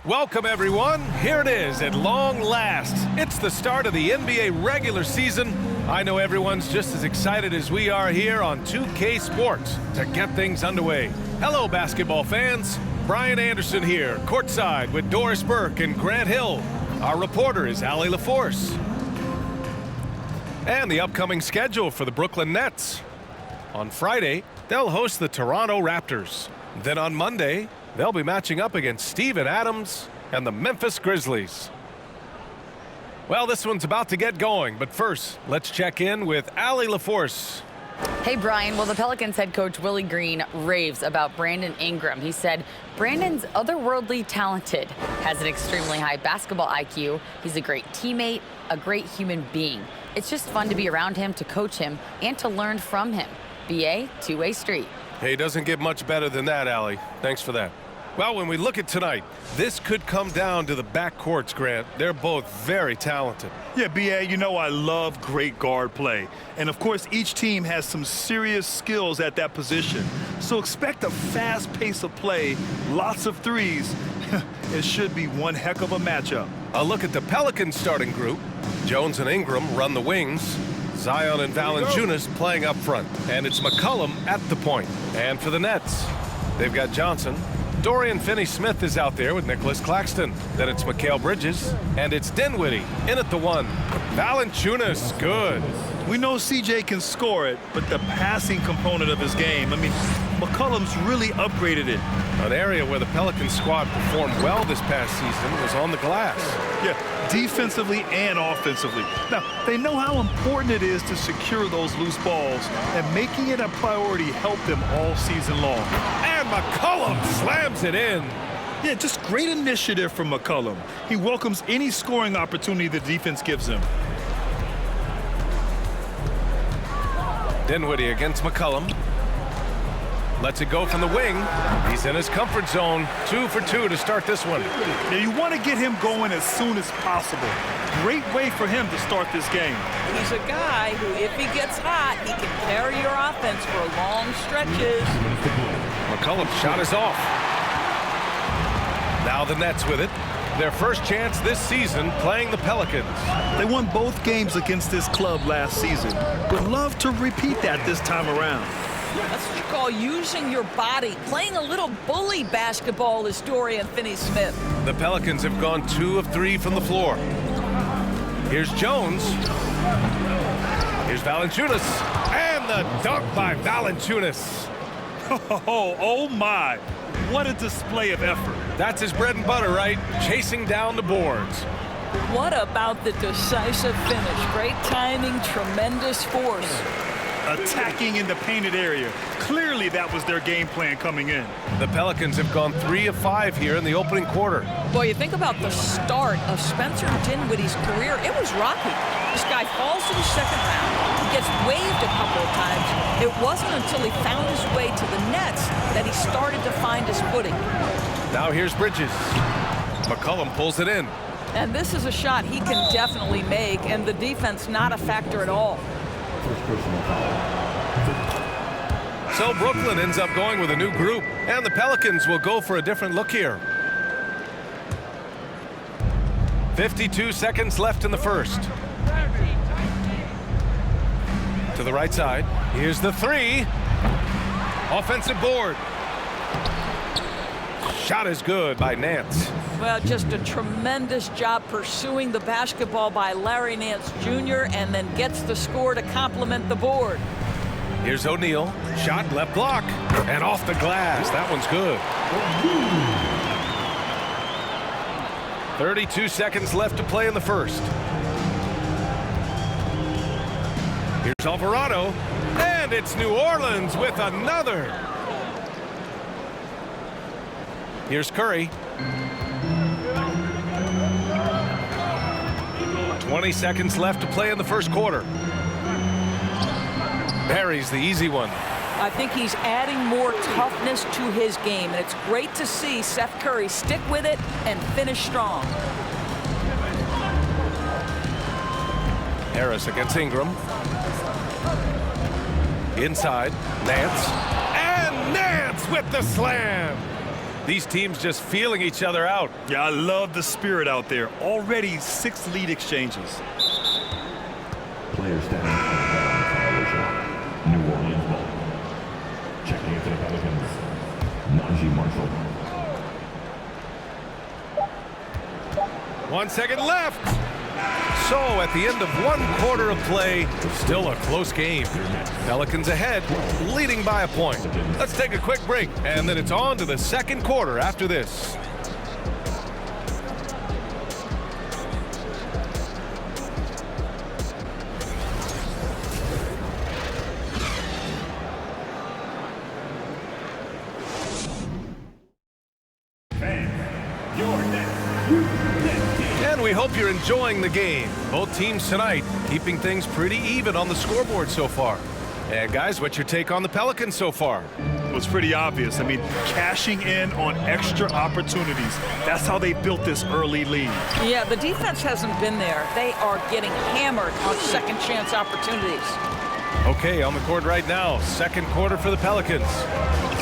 Welcome, everyone. Here it is at long last. It's the start of the NBA regular season. I know everyone's just as excited as we are here on 2K Sports to get things underway. Hello, basketball fans. Brian Anderson here, courtside with Doris Burke and Grant Hill. Our reporter is Allie LaForce. And the upcoming schedule for the Brooklyn Nets. On Friday, they'll host the Toronto Raptors. Then on Monday, they'll be matching up against Steven Adams and the Memphis Grizzlies. Well, this one's about to get going, but first, let's check in with Allie LaForce. Hey, Brian. Well, the Pelicans head coach Willie Green raves about Brandon Ingram. He said Brandon's otherworldly talented, has an extremely high basketball IQ. He's a great teammate, a great human being. It's just fun to be around him, to coach him, and to learn from him. BA, two-way street. Hey, doesn't get much better than that, Allie. Thanks for that. Well, when we look at tonight, this could come down to the backcourts, Grant. They're both very talented. Yeah, B.A., you know I love great guard play. And, of course, each team has some serious skills at that position. So expect a fast pace of play, lots of threes. It should be one heck of a matchup. A look at the Pelicans starting group. Jones and Ingram run the wings. Zion and Valanciunas playing up front. And it's McCollum at the point. And for the Nets, they've got Johnson. Dorian Finney-Smith is out there with Nicholas Claxton. Then it's Mikal Bridges. And it's Dinwiddie in at the one. Valanciunas, good. We know CJ can score it, but the passing component of his game, I mean, McCollum's really upgraded it. An area where the Pelicans squad performed well this past season was on the glass. Yeah, defensively and offensively. Now, they know how important it is to secure those loose balls, and making it a priority helped them all season long. And McCollum slams it in. Yeah, just great initiative from McCollum. He welcomes any scoring opportunity the defense gives him. Dinwiddie against McCollum. Lets it go from the wing. He's in his comfort zone. 2 for 2 to start this one. Now you want to get him going as soon as possible. Great way for him to start this game. He's a guy who, if he gets hot, he can carry your offense for long stretches. McCollum's shot is off. Now the Nets with it. Their first chance this season playing the Pelicans. They won both games against this club last season. Would love to repeat that this time around. That's what you call using your body. Playing a little bully basketball is Dorian Finney-Smith. The Pelicans have gone 2 of 3 from the floor. Here's Jones. Here's Valanciunas. And the dunk by Valanciunas. Oh my. What a display of effort. That's his bread and butter, right? Chasing down the boards. What about the decisive finish? Great timing, tremendous force. Attacking in the painted area. Clearly that was their game plan coming in. The Pelicans have gone 3 of 5 here in the opening quarter. Boy, you think about the start of Spencer Dinwiddie's career. It was rocky. This guy falls to the second round. He gets waived a couple of times. It wasn't until he found his way to the Nets that he started to find his footing. Now here's Bridges. McCollum pulls it in. And this is a shot he can definitely make, and the defense not a factor at all. So Brooklyn ends up going with a new group, and the Pelicans will go for a different look here. 52 seconds left in the first. To the right side. Here's the three. Offensive board. Shot is good by Nance. Well, just a tremendous job pursuing the basketball by Larry Nance Jr. and then gets the score to complement the board. Here's O'Neal. Shot left block. And off the glass. That one's good. 32 seconds left to play in the first. Here's Alvarado. And it's New Orleans with another. Here's Curry. 20 seconds left to play in the first quarter. Barry's the easy one. I think he's adding more toughness to his game, and it's great to see Seth Curry stick with it and finish strong. Harris against Ingram. Inside, Nance. And Nance with the slam. These teams just feeling each other out. Yeah, I love the spirit out there. Already 6 lead exchanges. Players standing by New Orleans ball. Checking into the Pelicans. Najee Marshall. 1 second left. So at the end of 1 quarter of play, still a close game. Pelicans ahead, leading by a point. Let's take a quick break, and then it's on to the second quarter after this. And we hope you're enjoying the game. Both teams tonight keeping things pretty even on the scoreboard so far. And guys, what's your take on the Pelicans so far? It was pretty obvious. I mean, cashing in on extra opportunities. That's how they built this early lead. Yeah, the defense hasn't been there. They are getting hammered on second chance opportunities. Okay, on the court right now, second quarter for the Pelicans.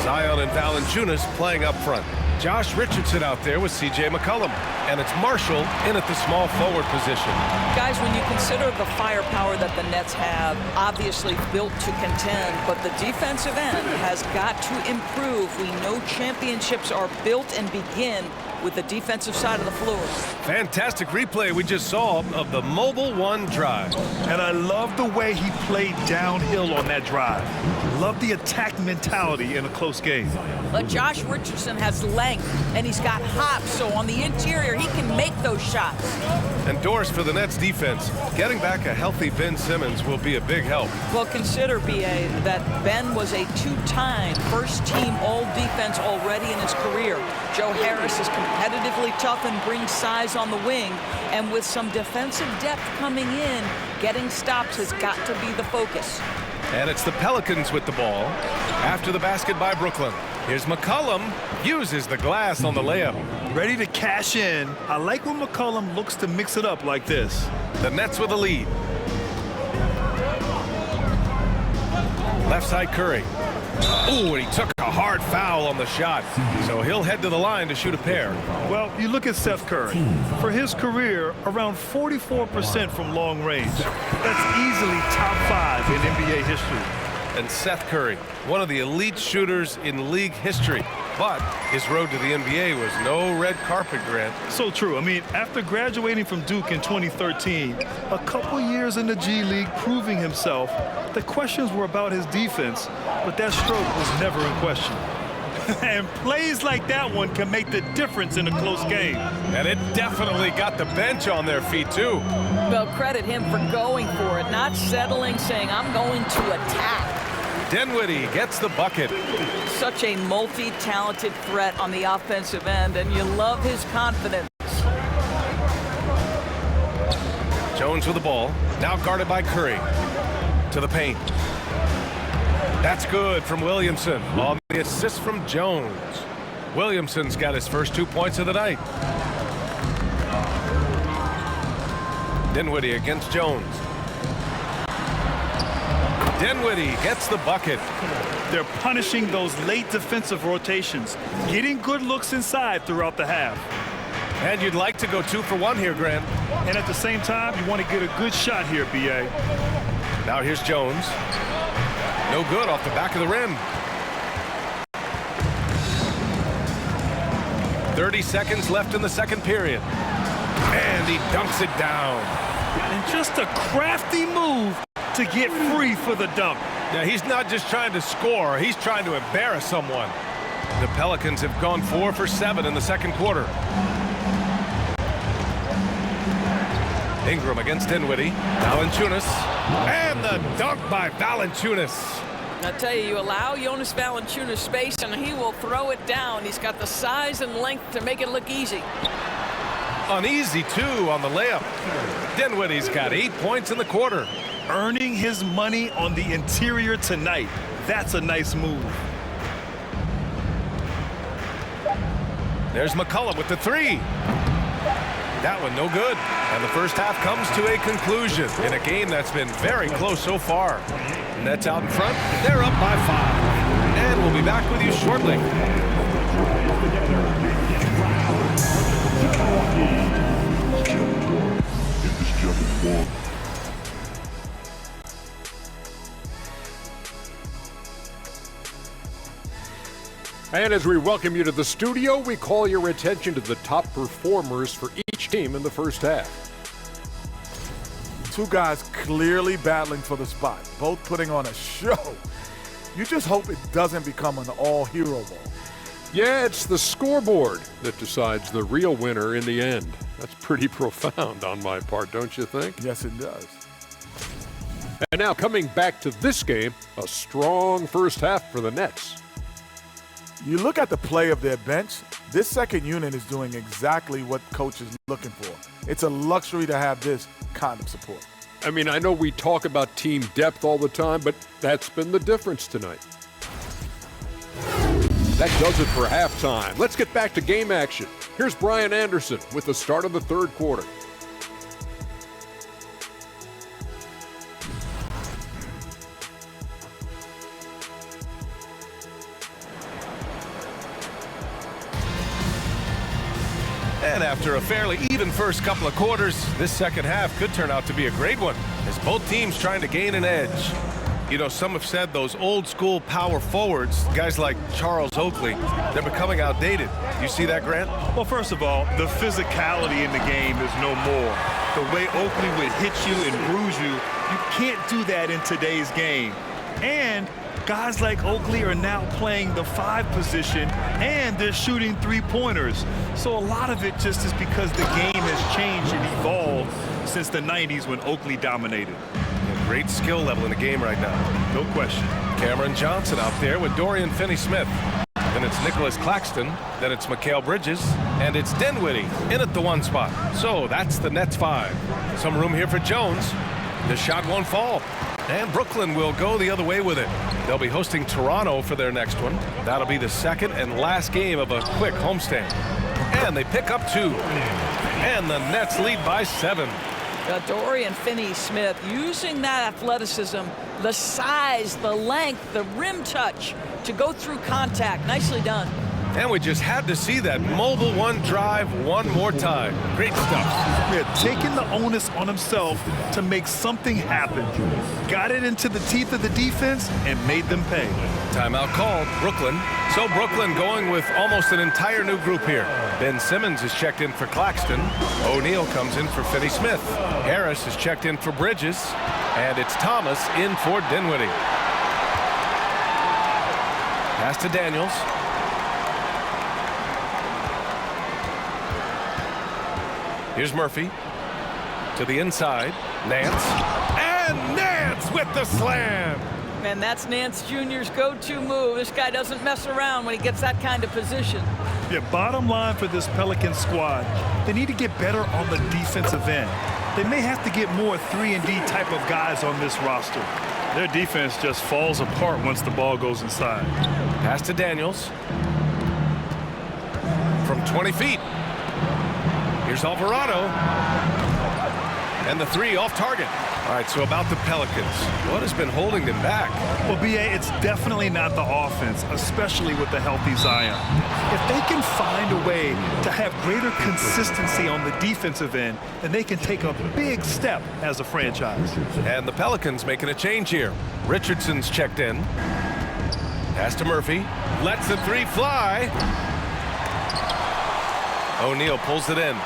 Zion and Valanciunas playing up front. Josh Richardson out there with C.J. McCollum. And it's Marshall in at the small forward position. Guys, when you consider the firepower that the Nets have, obviously built to contend, but the defensive end has got to improve. We know championships are built and begin with the defensive side of the floor. Fantastic replay we just saw of the Mobile One drive. And I love the way he played downhill on that drive. Love the attack mentality in a close game. But Josh Richardson has length, and he's got hops, so on the interior, he can make those shots. And Doris for the Nets defense. Getting back a healthy Ben Simmons will be a big help. Well, consider, B.A., that Ben was a 2-time first-team all-defense already in his career. Joe Harris is competitively tough and brings size on the wing. And with some defensive depth coming in, getting stops has got to be the focus. And it's the Pelicans with the ball after the basket by Brooklyn. Here's McCollum, uses the glass on the layup. Ready to cash in. I like when McCollum looks to mix it up like this. The Nets with a lead. Left side Curry. Ooh, and he took a hard foul on the shot. So he'll head to the line to shoot a pair. Well, you look at Seth Curry. For his career, around 44% from long range. That's easily top 5 in NBA history. And Seth Curry, one of the elite shooters in league history. But his road to the NBA was no red carpet, Grant. So true. I mean, after graduating from Duke in 2013, a couple years in the G League proving himself, the questions were about his defense, but that stroke was never in question. And plays like that one can make the difference in a close game. And it definitely got the bench on their feet, too. Well, credit him for going for it, not settling, saying, I'm going to attack. Dinwiddie gets the bucket. Such a multi-talented threat on the offensive end, and you love his confidence. Jones with the ball, now guarded by Curry. To the paint. That's good from Williamson on the assist from Jones. Williamson's got his first 2 points of the night. Dinwiddie against Jones. Dinwiddie gets the bucket. They're punishing those late defensive rotations, getting good looks inside throughout the half. And you'd like to go 2 for 1 here, Grant. And at the same time, you want to get a good shot here, B.A. Now here's Jones. No good off the back of the rim. 30 seconds left in the second period. And he dunks it down. And just a crafty move to get free for the dunk. Now, he's not just trying to score. He's trying to embarrass someone. The Pelicans have gone 4 for 7 in the second quarter. Ingram against Dinwiddie. Valanciunas. And the dunk by Valanciunas. I tell you, you allow Jonas Valanciunas space, and he will throw it down. He's got the size and length to make it look easy. Uneasy, too, on the layup. Dinwiddie's got 8 points in the quarter. Earning his money on the interior tonight. That's a nice move. There's McCollum with the 3. That one no good. And the first half comes to a conclusion in a game that's been very close so far. Nets out in front. They're up by 5. And we'll be back with you shortly. And as we welcome you to the studio, we call your attention to the top performers for each team in the first half. Two guys clearly battling for the spot, both putting on a show. You just hope it doesn't become an all-hero ball. Yeah, it's the scoreboard that decides the real winner in the end. That's pretty profound on my part, don't you think? Yes, it does. And now coming back to this game, a strong first half for the Nets. You look at the play of their bench, this second unit is doing exactly what coach is looking for. It's a luxury to have this kind of support. I mean, I know we talk about team depth all the time, but that's been the difference tonight. That does it for halftime. Let's get back to game action. Here's Brian Anderson with the start of the third quarter. And after a fairly even first couple of quarters, this second half could turn out to be a great one, as both teams trying to gain an edge. You know, some have said those old school power forwards, guys like Charles Oakley, they're becoming outdated. You see that, Grant? Well, first of all, the physicality in the game is no more. The way Oakley would hit you and bruise you, you can't do that in today's game. And guys like Oakley are now playing the 5 position, and they're shooting 3-pointers. So a lot of it just is because the game has changed and evolved since the 90s when Oakley dominated. Great skill level in the game right now. No question. Cameron Johnson out there with Dorian Finney-Smith. Then it's Nicholas Claxton. Then it's Mikal Bridges. And it's Dinwiddie in at the 1 spot. So that's the Nets 5. Some room here for Jones. The shot won't fall. And Brooklyn will go the other way with it. They'll be hosting Toronto for their next one. That'll be the second and last game of a quick homestand. And they pick up 2. And the Nets lead by 7. Dorian Finney-Smith using that athleticism, the size, the length, the rim touch to go through contact. Nicely done. And we just had to see that mobile 1 drive one more time. Great stuff. Yeah, taking the onus on himself to make something happen. Got it into the teeth of the defense and made them pay. Timeout called, Brooklyn. So Brooklyn going with almost an entire new group here. Ben Simmons is checked in for Claxton. O'Neal comes in for Finney-Smith. Harris is checked in for Bridges. And it's Thomas in for Dinwiddie. Pass to Daniels. Here's Murphy to the inside. Nance. And Nance with the slam. Man, that's Nance Jr.'s go-to move. This guy doesn't mess around when he gets that kind of position. Yeah, bottom line for this Pelicans squad, they need to get better on the defensive end. They may have to get more 3-and-D type of guys on this roster. Their defense just falls apart once the ball goes inside. Pass to Daniels. From 20 feet. Here's Alvarado. And the 3 off target. All right, so about the Pelicans. What has been holding them back? Well, B.A., it's definitely not the offense, especially with the healthy Zion. If they can find a way to have greater consistency on the defensive end, then they can take a big step as a franchise. And the Pelicans making a change here. Richardson's checked in. Pass to Murphy. Lets the 3 fly. O'Neal pulls it in.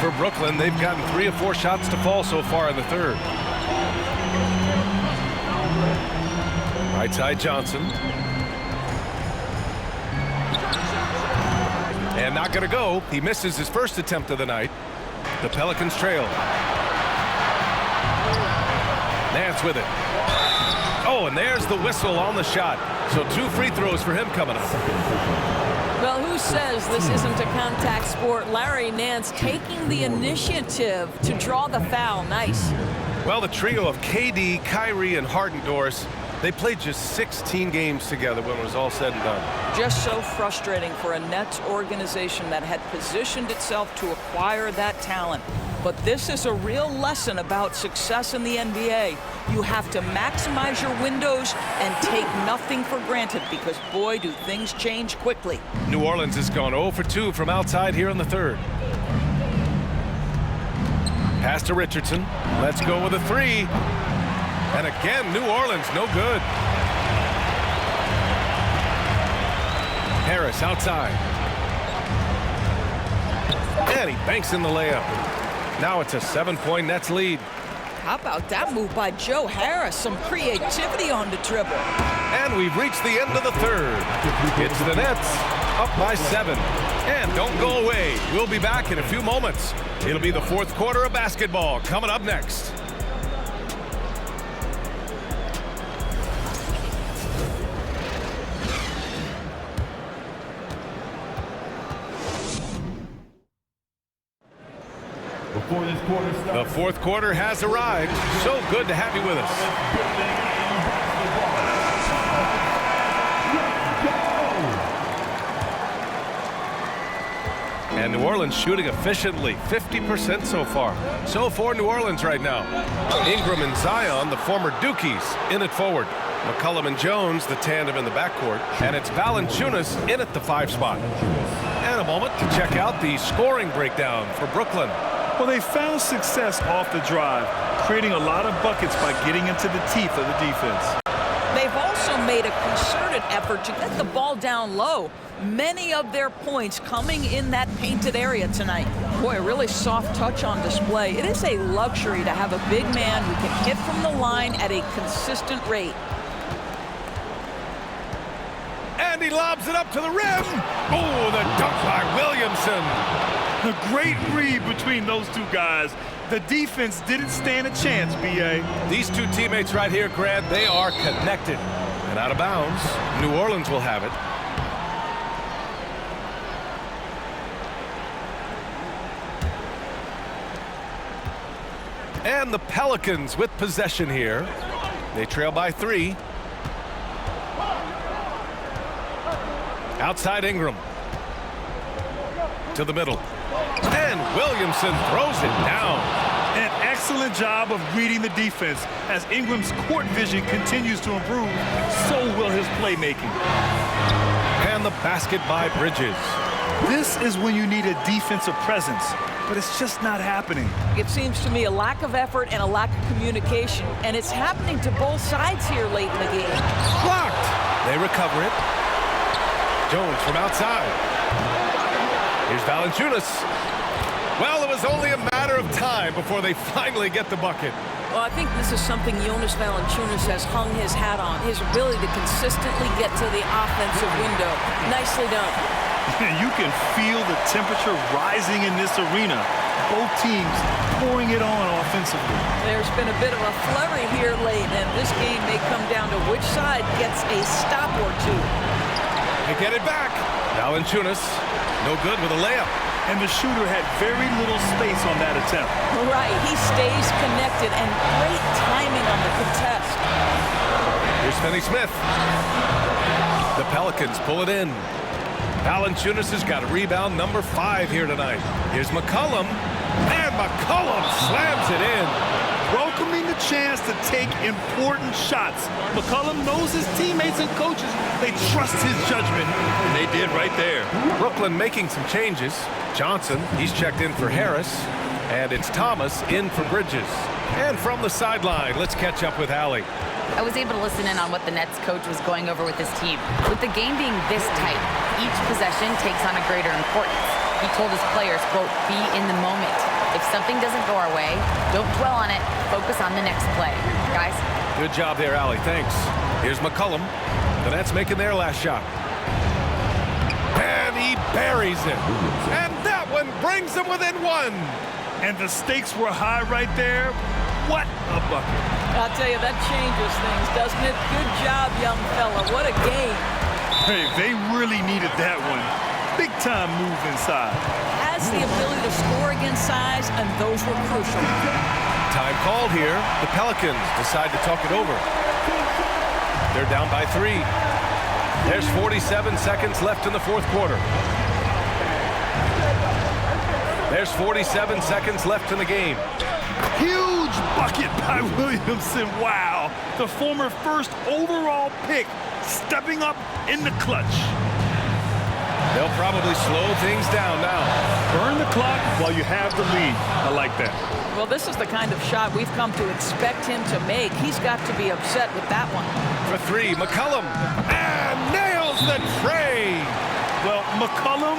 For Brooklyn, they've gotten 3 or 4 shots to fall so far in the third. Right side Johnson. And not going to go. He misses his first attempt of the night. The Pelicans trail. Nance with it. Oh, and there's the whistle on the shot. So 2 free throws for him coming up. Well, who says this isn't a contact sport? Larry Nance taking the initiative to draw the foul. Nice. Well, the trio of KD, Kyrie, and Harden-Doris, they played just 16 games together when it was all said and done. Just so frustrating for a Nets organization that had positioned itself to acquire that talent. But this is a real lesson about success in the NBA. You have to maximize your windows and take nothing for granted because, boy, do things change quickly. New Orleans has gone 0 for 2 from outside here in the third. Pass to Richardson. Let's go with a 3. And again, New Orleans, no good. Harris outside. And he banks in the layup. Now it's a 7-point Nets lead. How about that move by Joe Harris? Some creativity on the dribble. And we've reached the end of the third. It's the Nets up by 7. And don't go away. We'll be back in a few moments. It'll be the fourth quarter of basketball coming up next. Before this quarter starts, The fourth quarter has arrived. So good to have you with us. And New Orleans shooting efficiently, 50% so far. So for New Orleans right now. Ingram and Zion, the former Dukies, in it forward. McCollum and Jones, the tandem in the backcourt. And it's Valanciunas in at the 5 spot. And a moment to check out the scoring breakdown for Brooklyn. Well, they found success off the drive, creating a lot of buckets by getting into the teeth of the defense. They've also made a concerted effort to get the ball down low. Many of their points coming in that painted area tonight. Boy, a really soft touch on display. It is a luxury to have a big man who can hit from the line at a consistent rate. And he lobs it up to the rim. Oh, the dunk by Williamson. A great read between those two guys. The defense didn't stand a chance, B.A. These two teammates right here, Grant, they are connected. And out of bounds, New Orleans will have it. And the Pelicans with possession here. They trail by 3. Outside Ingram. To the middle. And Williamson throws it down. An excellent job of reading the defense. As Ingram's court vision continues to improve, so will his playmaking. And the basket by Bridges. This is when you need a defensive presence, but it's just not happening. It seems to me a lack of effort and a lack of communication, and it's happening to both sides here late in the game. Blocked. They recover it. Jones from outside. Here's Valanciunas. Well, it was only a matter of time before they finally get the bucket. Well, I think this is something Jonas Valanciunas has hung his hat on, his ability to consistently get to the offensive window. Nicely done. You can feel the temperature rising in this arena. Both teams pouring it on offensively. There's been a bit of a flurry here late, and this game may come down to which side gets a stop or two. They get it back. Valanciunas, no good with a layup. And the shooter had very little space on that attempt. Right, he stays connected, and great timing on the contest. Here's Finney-Smith. The Pelicans pull it in. Valanciunas has got a rebound number 5 here tonight. Here's McCollum, and McCollum slams it in. Welcoming the chance to take important shots. McCollum knows his teammates and coaches. They trust his judgment, and they did right there. Brooklyn making some changes. Johnson, he's checked in for Harris, and it's Thomas in for Bridges. And from the sideline, let's catch up with Allie. I was able to listen in on what the Nets coach was going over with his team. With the game being this tight, each possession takes on a greater importance. He told his players, quote, be in the moment. If something doesn't go our way, don't dwell on it. Focus on the next play. Guys? Good job there, Allie. Thanks. Here's McCollum. The Nets making their last shot. And he buries it. And that one brings them within 1. And the stakes were high right there. What a bucket. I'll tell you, that changes things, doesn't it? Good job, young fella. What a game. Hey, they really needed that one. Big time move inside. Has the ability to score against size, and those were crucial. Time called here. The Pelicans decide to talk it over. They're down by 3. There's 47 seconds left in the fourth quarter. There's 47 seconds left in the game. Huge bucket by Williamson. Wow. The former first overall pick stepping up in the clutch. They'll probably slow things down now. Burn the clock while you have the lead. I like that. Well, this is the kind of shot we've come to expect him to make. He's got to be upset with that one. For 3, McCollum. And nails the tray. Well, McCollum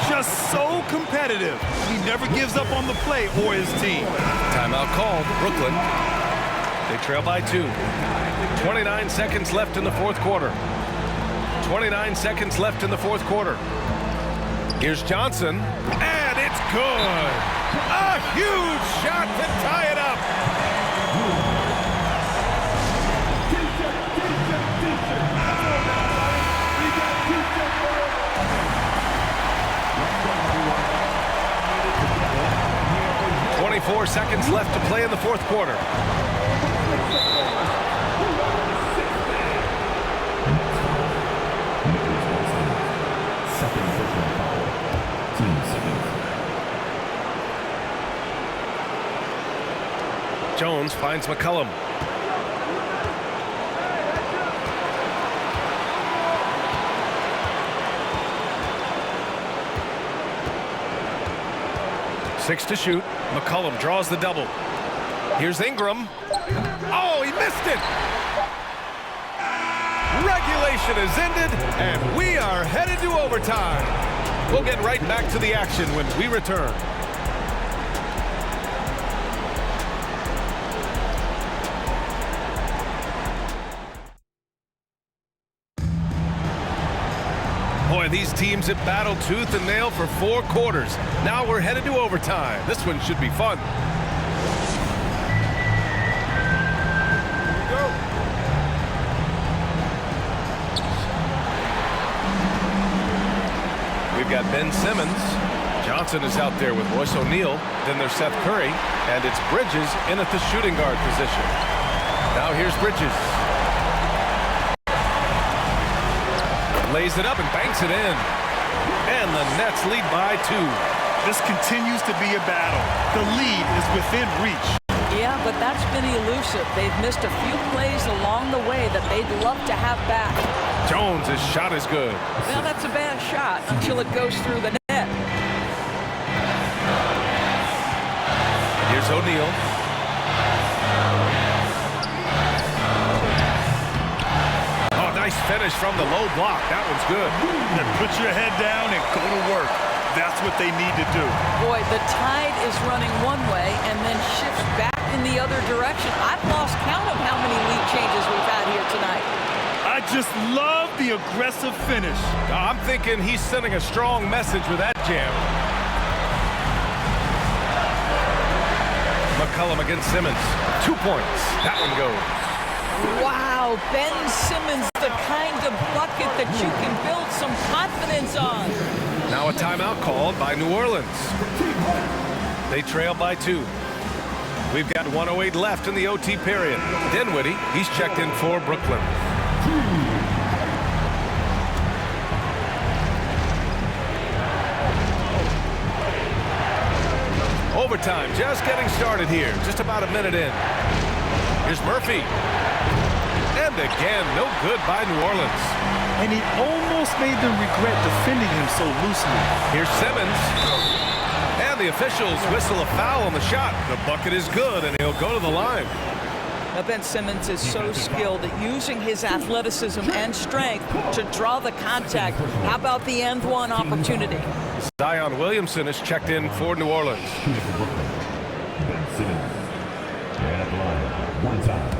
just so competitive. He never gives up on the play or his team. Timeout called. Brooklyn. They trail by 2. 29 seconds left in the fourth quarter. 29 seconds left in the fourth quarter. Here's Johnson, and it's good. A huge shot to tie it up. Four seconds left to play in the fourth quarter. Jones finds McCollum. Six to shoot. McCollum draws the double. Here's Ingram. Oh, he missed it! Regulation is ended, and we are headed to overtime. We'll get right back to the action when we return. Boy, these teams have battled tooth and nail for 4 quarters. Now we're headed to overtime. This one should be fun. Here we go. We've got Ben Simmons. Johnson is out there with Royce O'Neal. Then there's Seth Curry. And it's Bridges in at the shooting guard position. Now here's Bridges. Lays it up and banks it in. And the Nets lead by 2. This continues to be a battle. The lead is within reach. Yeah, but that's been elusive. They've missed a few plays along the way that they'd love to have back. Jones' shot is good. Well, that's a bad shot until it goes through the net. Here's O'Neal. Nice finish from the low block. That one's good. Then put your head down and go to work. That's what they need to do. Boy, the tide is running one way and then shifts back in the other direction. I've lost count of how many lead changes we've had here tonight. I just love the aggressive finish. I'm thinking he's sending a strong message with that jam. McCollum against Simmons. 2 points. That one goes. Wow, Ben Simmons, the kind of bucket that you can build some confidence on. Now a timeout called by New Orleans. They trail by 2. We've got 1:08 left in the OT period. Dinwiddie, he's checked in for Brooklyn. Overtime just getting started here. Just about a minute in. Here's Murphy. And again, no good by New Orleans. And he almost made them regret defending him so loosely. Here's Simmons. And the officials whistle a foul on the shot. The bucket is good, and he'll go to the line. Now, Ben Simmons is so skilled at using his athleticism and strength to draw the contact. How about the end one opportunity? Zion Williamson is checked in for New Orleans. Ben Simmons. At the line. 1 time.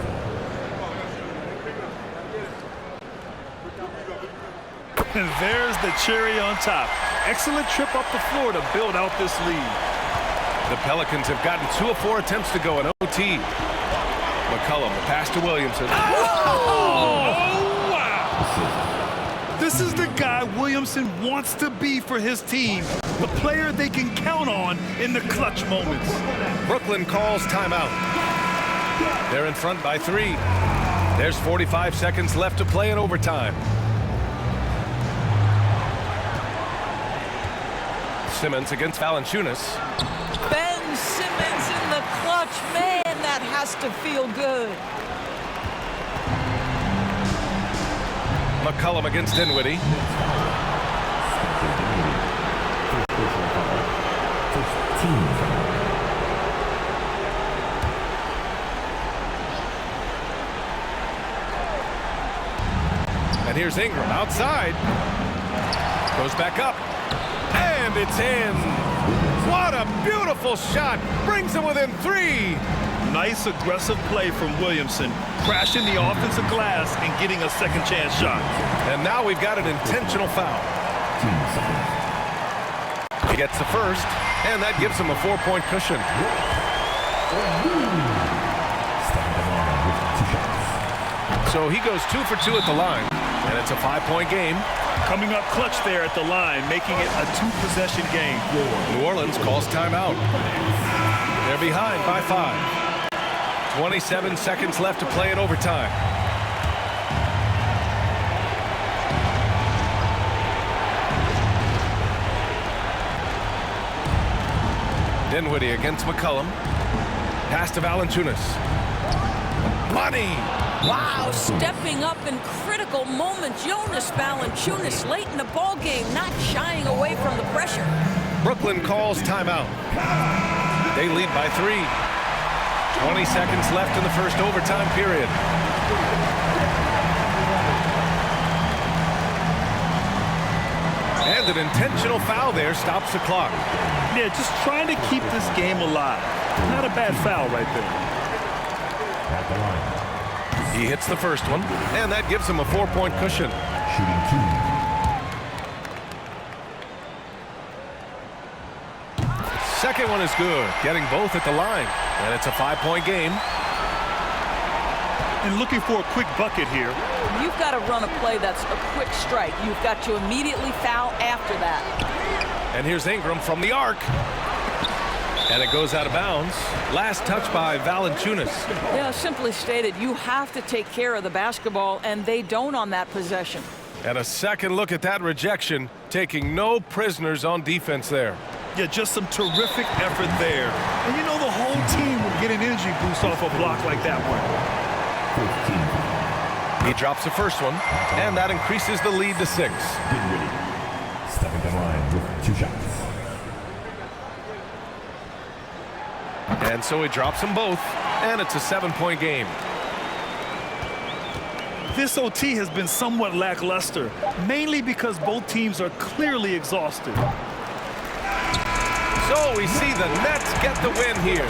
And there's the cherry on top. Excellent trip up the floor to build out this lead. The Pelicans have gotten 2 of 4 attempts to go in OT. McCollum, the pass to Williamson. Oh, wow! This is the guy Williamson wants to be for his team. The player they can count on in the clutch moments. Brooklyn calls timeout. They're in front by 3. There's 45 seconds left to play in overtime. Simmons against Valanciunas. Ben Simmons in the clutch. Man, that has to feel good. McCollum against Dinwiddie. And here's Ingram outside. Goes back up. And it's in. What a beautiful shot. Brings him within 3. Nice aggressive play from Williamson, crashing the offensive glass and getting a second chance shot. And now we've got an intentional foul. He gets the first, and that gives him a 4-point cushion. So he goes 2 for 2 at the line, and it's a 5-point game. Coming up clutch there at the line, making it a 2-possession game. New Orleans calls timeout. They're behind by 5. 27 seconds left to play in overtime. Dinwiddie against McCollum. Pass to Valanciunas. Money! Wow, stepping up in critical moments. Jonas Valanciunas late in the ball game, not shying away from the pressure. Brooklyn calls timeout. They lead by 3. 20 seconds left in the first overtime period. And an intentional foul there stops the clock. Yeah, just trying to keep this game alive. Not a bad foul right there. At the line. He hits the first one, and that gives him a 4-point cushion. Shooting 2. Second one is good, getting both at the line. And it's a 5-point game. And looking for a quick bucket here. You've got to run a play that's a quick strike. You've got to immediately foul after that. And here's Ingram from the arc. And it goes out of bounds. Last touch by Valanciunas. Yeah, simply stated, you have to take care of the basketball, and they don't on that possession. And a second look at that rejection, taking no prisoners on defense there. Yeah, just some terrific effort there. And you know the whole team will get an energy boost off a block like that one. 15. He drops the first one, and that increases the lead to 6. Dinwiddie. Stepping to the line with 2 shots. And so he drops them both, and it's a 7-point game. This OT has been somewhat lackluster, mainly because both teams are clearly exhausted. So we see the Nets get the win here.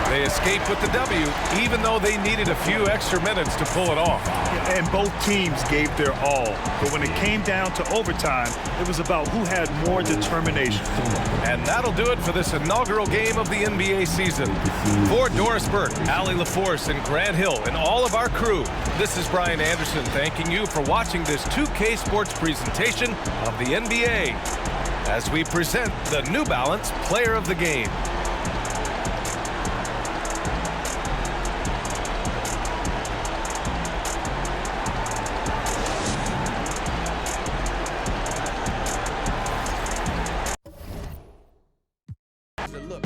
They escape with the W, even though they needed a few extra minutes to pull it off. And both teams gave their all. But when it came down to overtime, it was about who had more determination. And that'll do it for this inaugural game of the NBA season. For Doris Burke, Allie LaForce, and Grant Hill, and all of our crew, this is Brian Anderson thanking you for watching this 2K Sports presentation of the NBA as we present the New Balance Player of the Game. Look.